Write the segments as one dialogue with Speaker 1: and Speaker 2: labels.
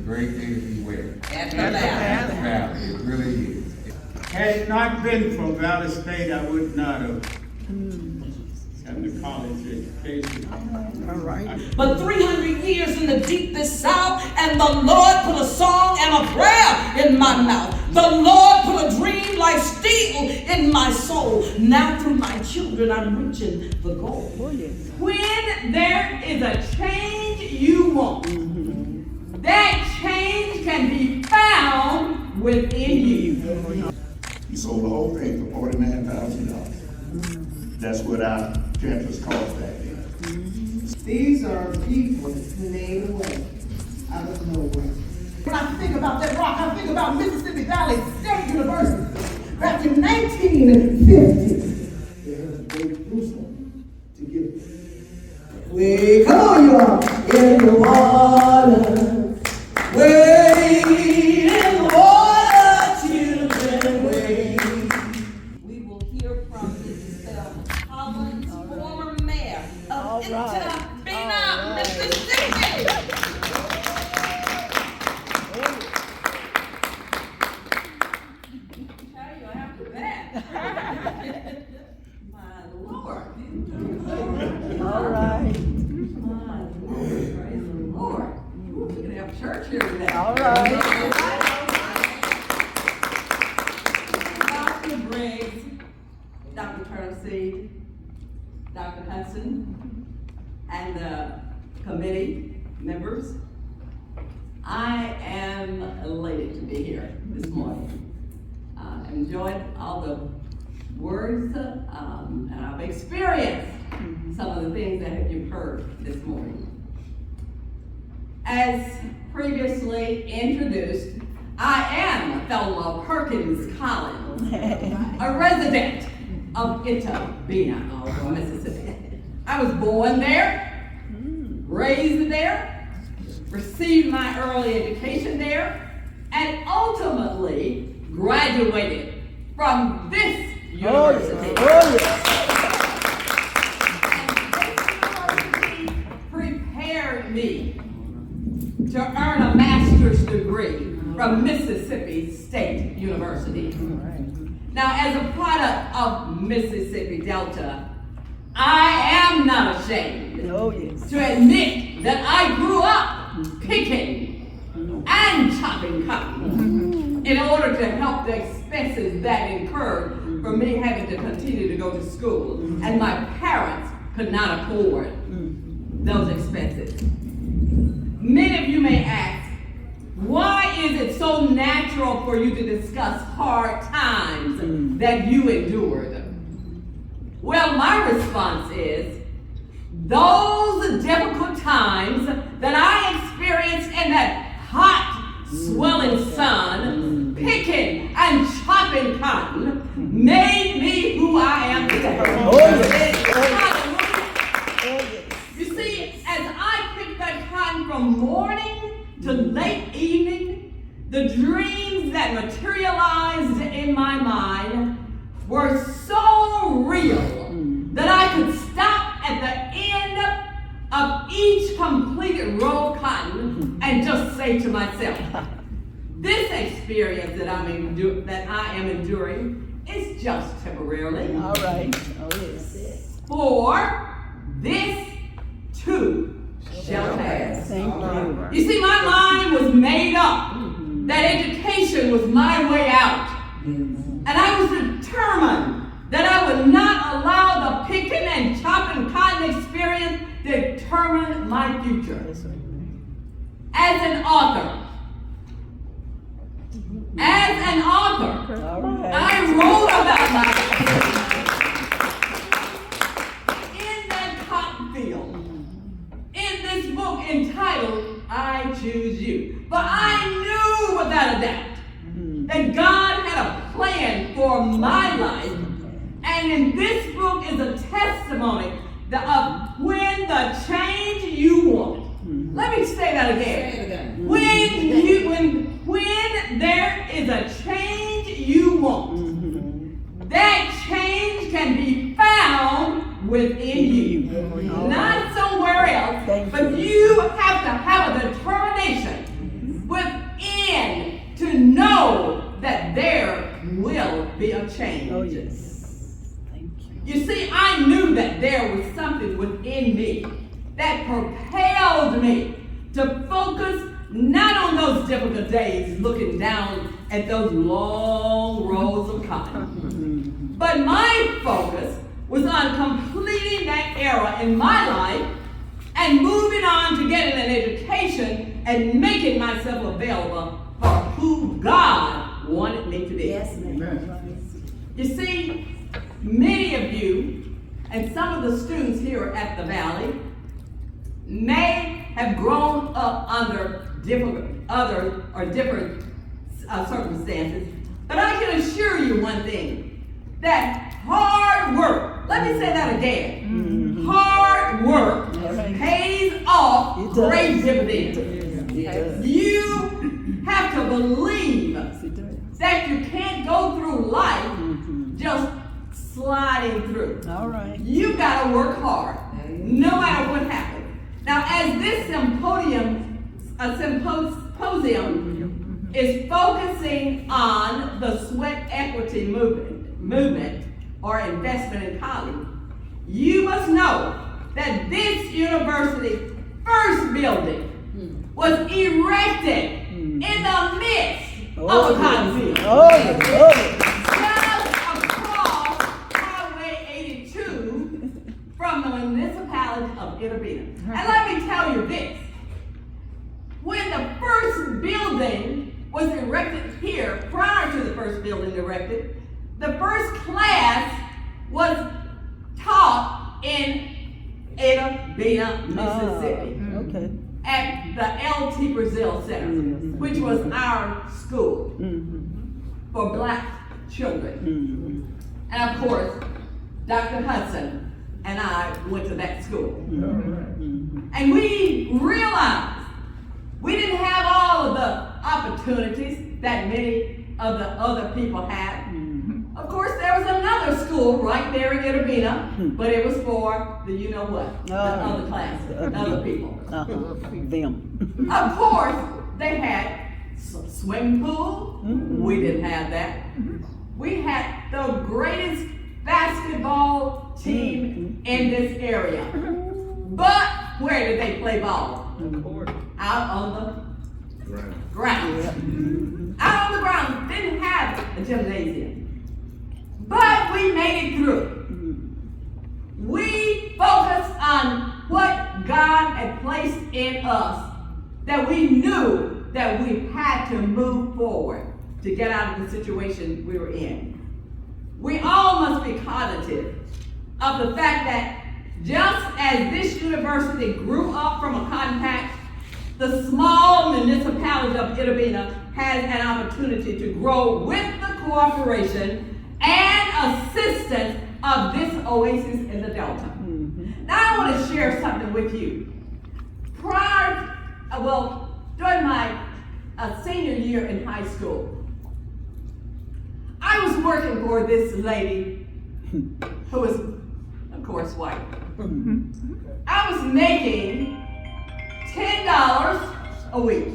Speaker 1: great day to be where?
Speaker 2: At the Valley.
Speaker 1: Valley. It really is.
Speaker 3: Had it not been for Valley State, I would not have gotten the college education.
Speaker 4: All right.
Speaker 2: But 300 years in the deepest south, and the Lord put a song and a prayer in my mouth. The Lord put a dream like steel in my soul. Now through my children, I'm reaching the goal.
Speaker 4: Oh, yes.
Speaker 2: When there is a change you want, that change can be found within you.
Speaker 5: He sold the whole thing for $49,000. That's what our transfers cost back then.
Speaker 6: These are people made away out of nowhere. When I think about that rock, I think about Mississippi Valley State University. Back in 1950, they had a great Jerusalem to give them. We come on, you all, in the water. Wade in the water, children, wade.
Speaker 2: We will hear from Mrs. Thelma Collins, former mayor of Intabina, Mississippi. Tell you after that. My Lord.
Speaker 4: All right.
Speaker 2: My Lord, praise the Lord. We're going to have church here today.
Speaker 4: All right.
Speaker 2: Dr. Briggs, Dr. Turnipseed, Dr. Hudson, and the committee members, I am elated to be here this morning. I enjoyed all the words, and I've experienced some of the things that you've heard this morning. As previously introduced, I am Thelma Perkins Collins, a resident of Itabena, Mississippi. I was born there, raised there, received my early education there, and ultimately graduated from this university.
Speaker 4: Oh, yes.
Speaker 2: And this university prepared me to earn a master's degree from Mississippi State University. Now, as a product of Mississippi Delta, I am not ashamed
Speaker 4: Oh, yes.
Speaker 2: to admit that I grew up picking and chopping cotton in order to help the expenses that incurred for me having to continue to go to school, and my parents could not afford those expenses. Many of you may ask, why is it so natural for you to discuss hard times that you endured? Well, my response is, those difficult times that I experienced in that hot, swelling sun, picking and chopping cotton, made me who I am today.
Speaker 4: Oh, yes.
Speaker 2: You see, as I picked that cotton from morning to late evening, the dreams that materialized in my mind were so real that I could stop at the end of each completed row of cotton and just say to myself, this experience that I am enduring is just temporarily.
Speaker 4: All right. Oh, yes.
Speaker 2: For this too shall pass.
Speaker 4: Thank you.
Speaker 2: You see, my mind was made up that education was my way out. And I was determined that I would not allow the picking and chopping cotton experience to determine my future. As an author,
Speaker 4: All right.
Speaker 2: I wrote about myself in that cotton field, in this book entitled, I Choose You. But I knew without a doubt that God had a plan for my life. And in this book is a testimony of when the change you want. Let me say that again. When there is a change you want, that change can be found within you, not somewhere else. But you have to have a determination with changes.
Speaker 4: Thank you.
Speaker 2: You see, I knew that there was something within me that propelled me to focus not on those difficult days looking down at those long rows of cotton, but my focus was on completing that era in my life and moving on to getting an education and making myself available for who God wanted me to be.
Speaker 4: Yes, ma'am.
Speaker 2: You see, many of you and some of the students here at the Valley may have grown up under different circumstances, but I can assure you one thing, that hard work, let me say that again, hard work pays off
Speaker 4: It does.
Speaker 2: great dividends.
Speaker 4: Yes.
Speaker 2: You have to believe
Speaker 4: Yes, it does.
Speaker 2: that you can't go through life just sliding through.
Speaker 4: All right.
Speaker 2: You gotta work hard, no matter what happens. Now, as this symposium is focusing on the sweat equity movement or investment in college, you must know that this university's first building was erected in the midst of a cotton field.
Speaker 4: Oh, yeah. Oh, yeah.
Speaker 2: Just across Highway 82 from the municipality of Itta Bena. And let me tell you this, when the first building was erected here, prior to the first building erected, the first class was taught in Itta Bena, Mississippi,
Speaker 4: Okay.
Speaker 2: at the L.T. Brazil Center, which was our school for black children. And of course, Dr. Hudson and I went to that school. And we realized we didn't have all of the opportunities that many of the other people had. Of course, there was another school right there in Itta Bena, but it was for the you-know-what, the other classes, other people.
Speaker 4: Them.
Speaker 2: Of course, they had swimming pool. We didn't have that. We had the greatest basketball team in this area. But where did they play ball? Out on the ground. Out on the ground. Didn't have a gymnasium. But we made it through. We focused on what God had placed in us, that we knew that we had to move forward to get out of the situation we were in. We all must be cognitive of the fact that just as this university grew up from a cotton patch, the small municipality of Itta Bena has an opportunity to grow with the cooperation and assistance of this oasis in the Delta. Now I want to share something with you. During my senior year in high school, I was working for this lady who was, of course, white. I was making $10 a week.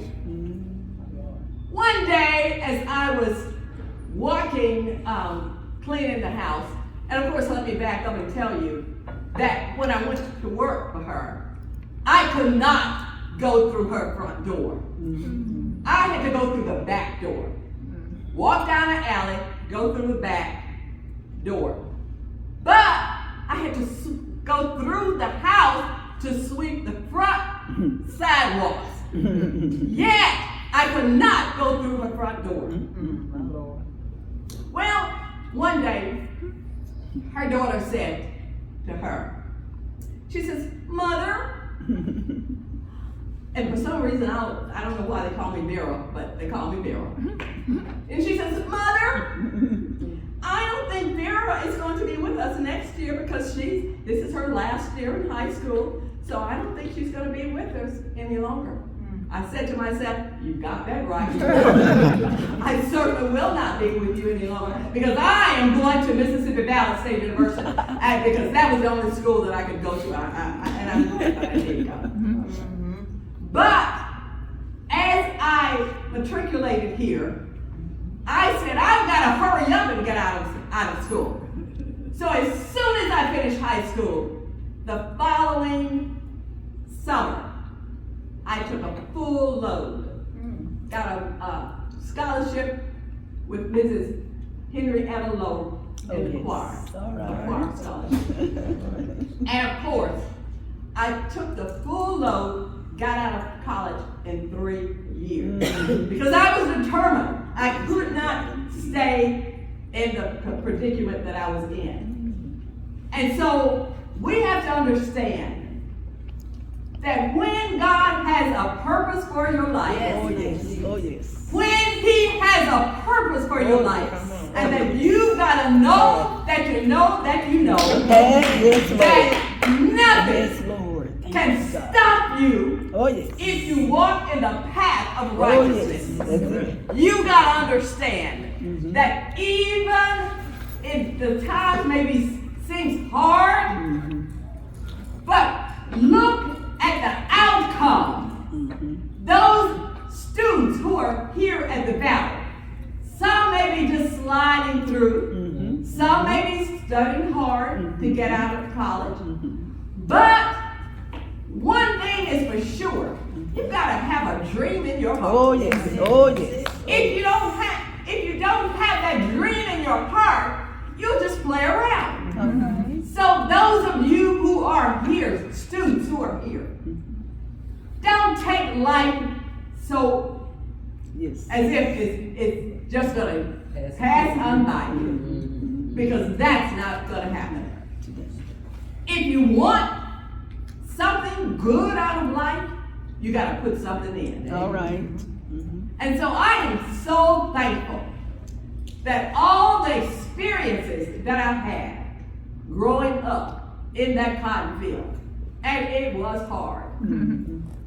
Speaker 2: One day, as I was walking, cleaning the house, and of course, let me back up and tell you that when I went to work for her, I could not go through her front door. I had to go through the back door. Walk down the alley, go through the back door. But I had to go through the house to sweep the front sidewalks. Yet, I could not go through her front door. Well, one day, her daughter said to her, she says, "Mother," and for some reason, I don't know why they call me Vera, but they call me Vera. And she says, "Mother, I don't think Vera is going to be with us next year because this is her last year in high school, so I don't think she's going to be with us any longer." I said to myself, "You got that right." I certainly will not be with you any longer because I am going to Mississippi Valley State University because that was the only school that I could go to, and I'm glad that I did go. But as I matriculated here, I said, I've got to hurry up and get out out of school. So as soon as I finished high school, the following summer, I took a full load. Got a scholarship with Mrs. Henrietta Lowe in the choir.
Speaker 4: All
Speaker 2: The
Speaker 4: right.
Speaker 2: choir scholarship. And of course, I took the full load, got out of college in 3 years. Because I was determined. I could not stay in the predicament that I was in. And so we have to understand that when God has a purpose for your life,
Speaker 4: Oh, yes. Oh, yes.
Speaker 2: when He has a purpose for your life, and that you gotta know that you know that you know
Speaker 4: Yes, Lord.
Speaker 2: that nothing
Speaker 4: Yes, Lord. Thank
Speaker 2: can
Speaker 4: you, God.
Speaker 2: stop you
Speaker 4: Oh, yes.
Speaker 2: if you walk in the path of
Speaker 4: Oh, yes.
Speaker 2: righteousness.
Speaker 4: That's it.
Speaker 2: You gotta understand that even if the times maybe seems hard, but look at the outcome. Those students who are here at the Valley, some may be just sliding through, some may be studying hard to get out of college, but one thing is for sure, you gotta have a dream in your heart.
Speaker 4: Oh, yes. Oh, yes.
Speaker 2: If you don't have that dream in your heart, you'll just play around. So those of you who are here, students who are here, don't take life so
Speaker 4: Yes.
Speaker 2: as if it's just gonna pass on by you, because that's not gonna happen. If you want something good out of life, you gotta put something in.
Speaker 4: All right.
Speaker 2: And so I am so thankful that all the experiences that I've had growing up in that cotton field, and it was hard.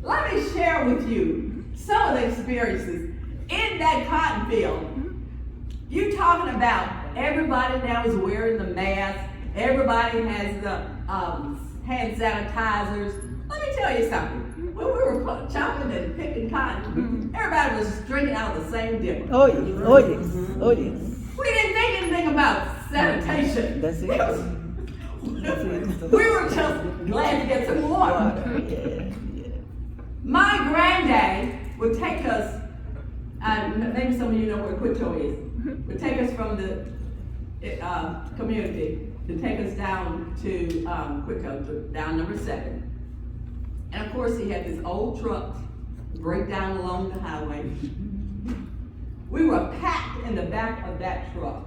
Speaker 2: Let me share with you some of the experiences in that cotton field. You talking about everybody now is wearing the mask, everybody has the hand sanitizers. Let me tell you something. When we were chopping and picking cotton, everybody was drinking out of the same dipper.
Speaker 4: Oh, yes. Oh, yes. Oh, yes.
Speaker 2: We didn't think anything about sanitation.
Speaker 4: That's it.
Speaker 2: We were just glad to get some water. My granddad would take us, maybe some of you know where Quito is, would take us from the community to take us down to Quito, down number 7. And of course, he had this old truck break down along the highway. We were packed in the back of that truck,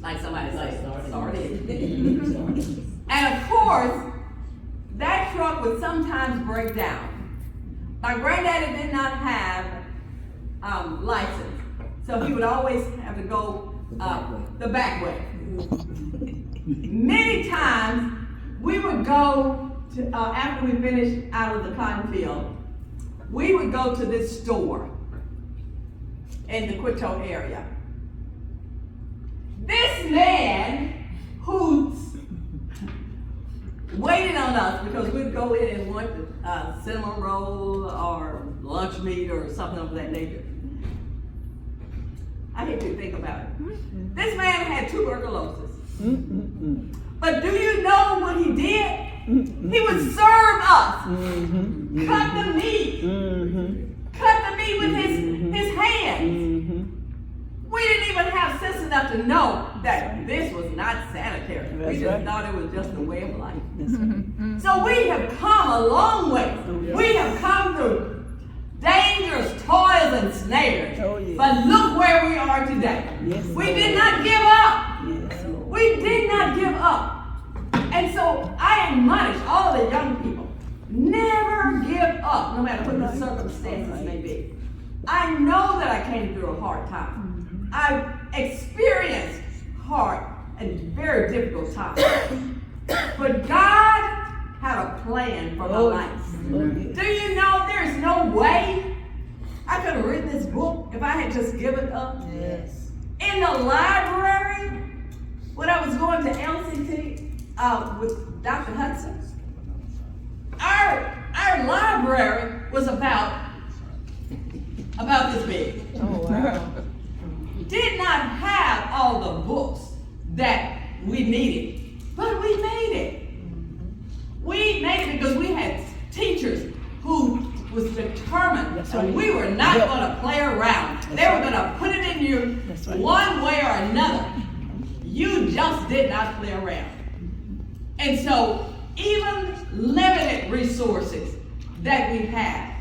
Speaker 2: like somebody said, sardines. And of course, that truck would sometimes break down. My granddaddy did not have license, so he would always have to go the back way. Many times, we would go to, after we finished out of the cotton field, we would go to this store in the Quito area. This man who waited on us because we'd go in and want a cinnamon roll or lunch meat or something of that nature. I hate to think about it. This man had tuberculosis. But do you know what he did? He would serve us. Cut the meat. Cut the meat with his hands. We didn't even have sense enough to know that this was not sanitary. We just thought it was just a way of life. So we have come a long way. We have come through dangerous toils and snares. But look where we are today. We did not give up. We did not give up. And so I admonish all the young people, never give up, no matter what the circumstances may be. I know that I came through a hard time. I've experienced hard and very difficult times. But God had a plan for my life. Do you know there's no way I could have written this book if I had just given up?
Speaker 4: Yes.
Speaker 2: In the library, when I was going to LCT with Dr. Hudson, our library was about this big.
Speaker 4: Oh, wow.
Speaker 2: Did not have all the books that we needed. But we made it. We made it because we had teachers who was determined
Speaker 4: That's
Speaker 2: that
Speaker 4: right.
Speaker 2: we were not
Speaker 4: Yep.
Speaker 2: gonna play around.
Speaker 4: That's
Speaker 2: They were
Speaker 4: right.
Speaker 2: gonna put it in you
Speaker 4: That's right.
Speaker 2: one way or another. You just did not play around. And so even limited resources that we have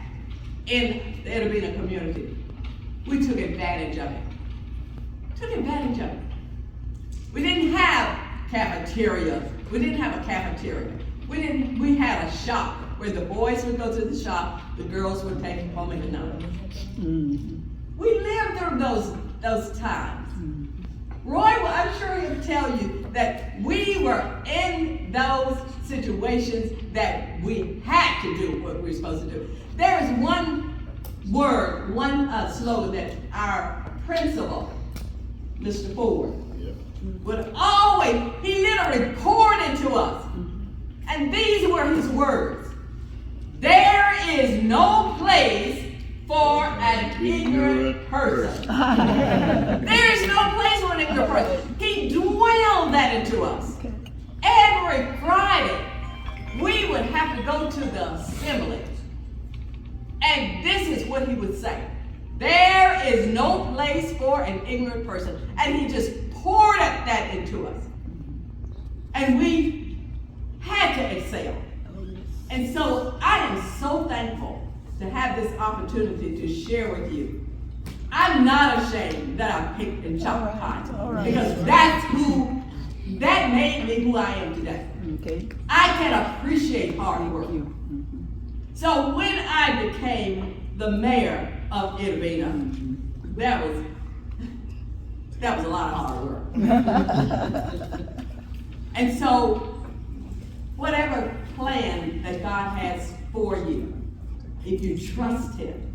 Speaker 2: in the Edabina community, we took advantage of it. Took advantage of it. We didn't have cafeteria. We didn't have a cafeteria. We had a shop where the boys would go to the shop, the girls would take home economics. We lived through those times. Roy, well, I'm sure he'll tell you that we were in those situations that we had to do what we were supposed to do. There is one word, one slogan that our principal, Mr. Ford, would always, he literally poured into us. And these were his words. There is no place for an ignorant person. There is no place for an ignorant person. He dwelled that into us. Every Friday, we would have to go to the assembly. And this is what he would say. There is no place for an ignorant person. And he just poured that into us. And we had to excel. And so I am so thankful to have this opportunity to share with you. I'm not ashamed that I picked and chopped
Speaker 4: All right.
Speaker 2: because that made me who I am today.
Speaker 4: Okay.
Speaker 2: I can appreciate hard work.
Speaker 4: You.
Speaker 2: So when I became the mayor of Edabina, that was a lot of hard work. And so whatever plan that God has for you, if you trust Him,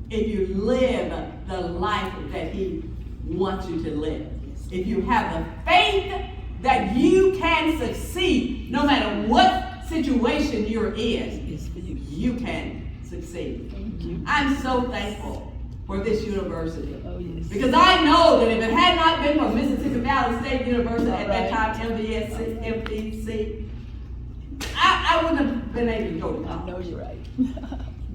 Speaker 2: if you live the life that He wants you to live, if you have the faith that you can succeed, no matter what situation you're in,
Speaker 4: It's for you.
Speaker 2: you can succeed.
Speaker 4: Thank you.
Speaker 2: I'm so thankful for this university.
Speaker 4: Oh, yes.
Speaker 2: Because I know that if it had not been for Mississippi Valley State University at that time, MVC, I wouldn't have been able to go to
Speaker 4: I know
Speaker 2: college.
Speaker 4: you're right.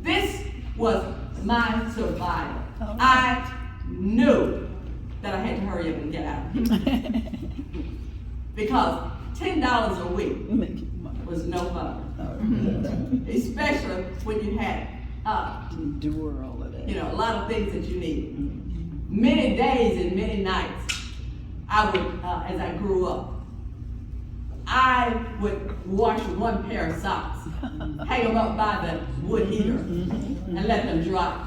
Speaker 2: This was my survival.
Speaker 4: Oh.
Speaker 2: I knew that I had to hurry up and get out of here. Because $10 a week
Speaker 4: Make it mine.
Speaker 2: was no fun.
Speaker 4: All right.
Speaker 2: Especially when you had,
Speaker 4: Endure all of that.
Speaker 2: a lot of things that you needed. Many days and many nights, I would, as I grew up, I would wash one pair of socks, hang them up by the wood heater, and let them dry,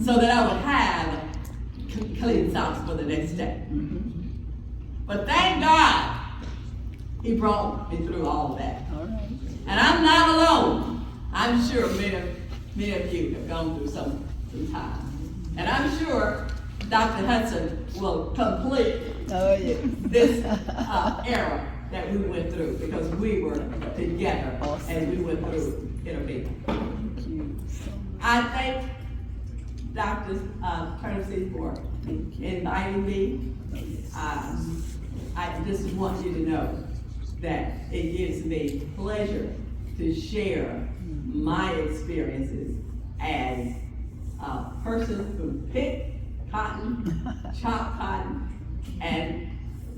Speaker 2: so that I would have clean socks for the next day. But thank God, He brought me through all of that.
Speaker 4: All right.
Speaker 2: And I'm not alone. I'm sure many of you have gone through some time. And I'm sure Dr. Hudson will complete
Speaker 4: Oh, yeah.
Speaker 2: this era that we went through because we were together and we went through Edabina.
Speaker 4: Thank you so much.
Speaker 2: I thank Dr. Turnipseed for inviting me. I just want you to know that it gives me pleasure to share my experiences as a person who picked cotton, chopped cotton, and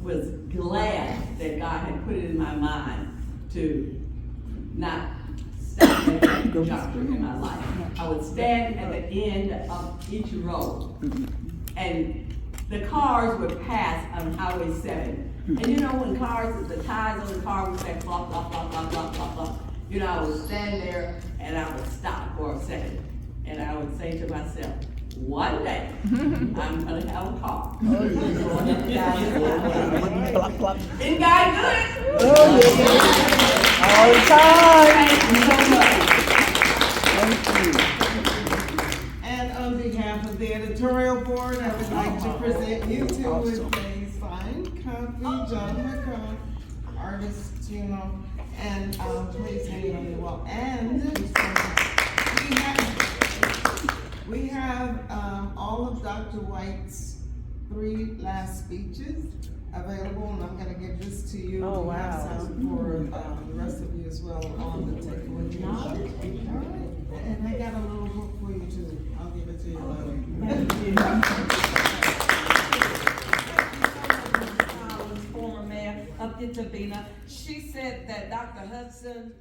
Speaker 2: was glad that God had put it in my mind to not stop at that juncture in my life. I would stand at the end of each row, and the cars would pass on Highway 7. And you know when cars, the tires on the car would say flop, flop, flop, flop, flop, flop, flop. I would stand there and I would stop for a second. And I would say to myself, one day, I'm gonna have a car.
Speaker 4: Plop, plop.
Speaker 2: Isn't God good?
Speaker 4: Oh, yeah. All the time.
Speaker 2: Thank you so much.
Speaker 4: Thank you.
Speaker 6: And on behalf of the editorial board, I would like to present you to with a signed copy, John McCone, artist, and please hang it on the wall. And we have all of Dr. White's 3 last speeches available, and I'm gonna give this to you.
Speaker 4: Oh,
Speaker 6: We have
Speaker 4: wow.
Speaker 6: some for the rest of you as well on the takeaway knowledge. All right, and I got a little book for you too. I'll give it to you later.
Speaker 7: Former mayor of Itabena, she said that Dr. Hudson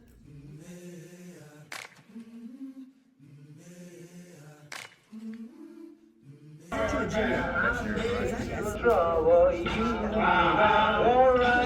Speaker 3: Trouble you, all right.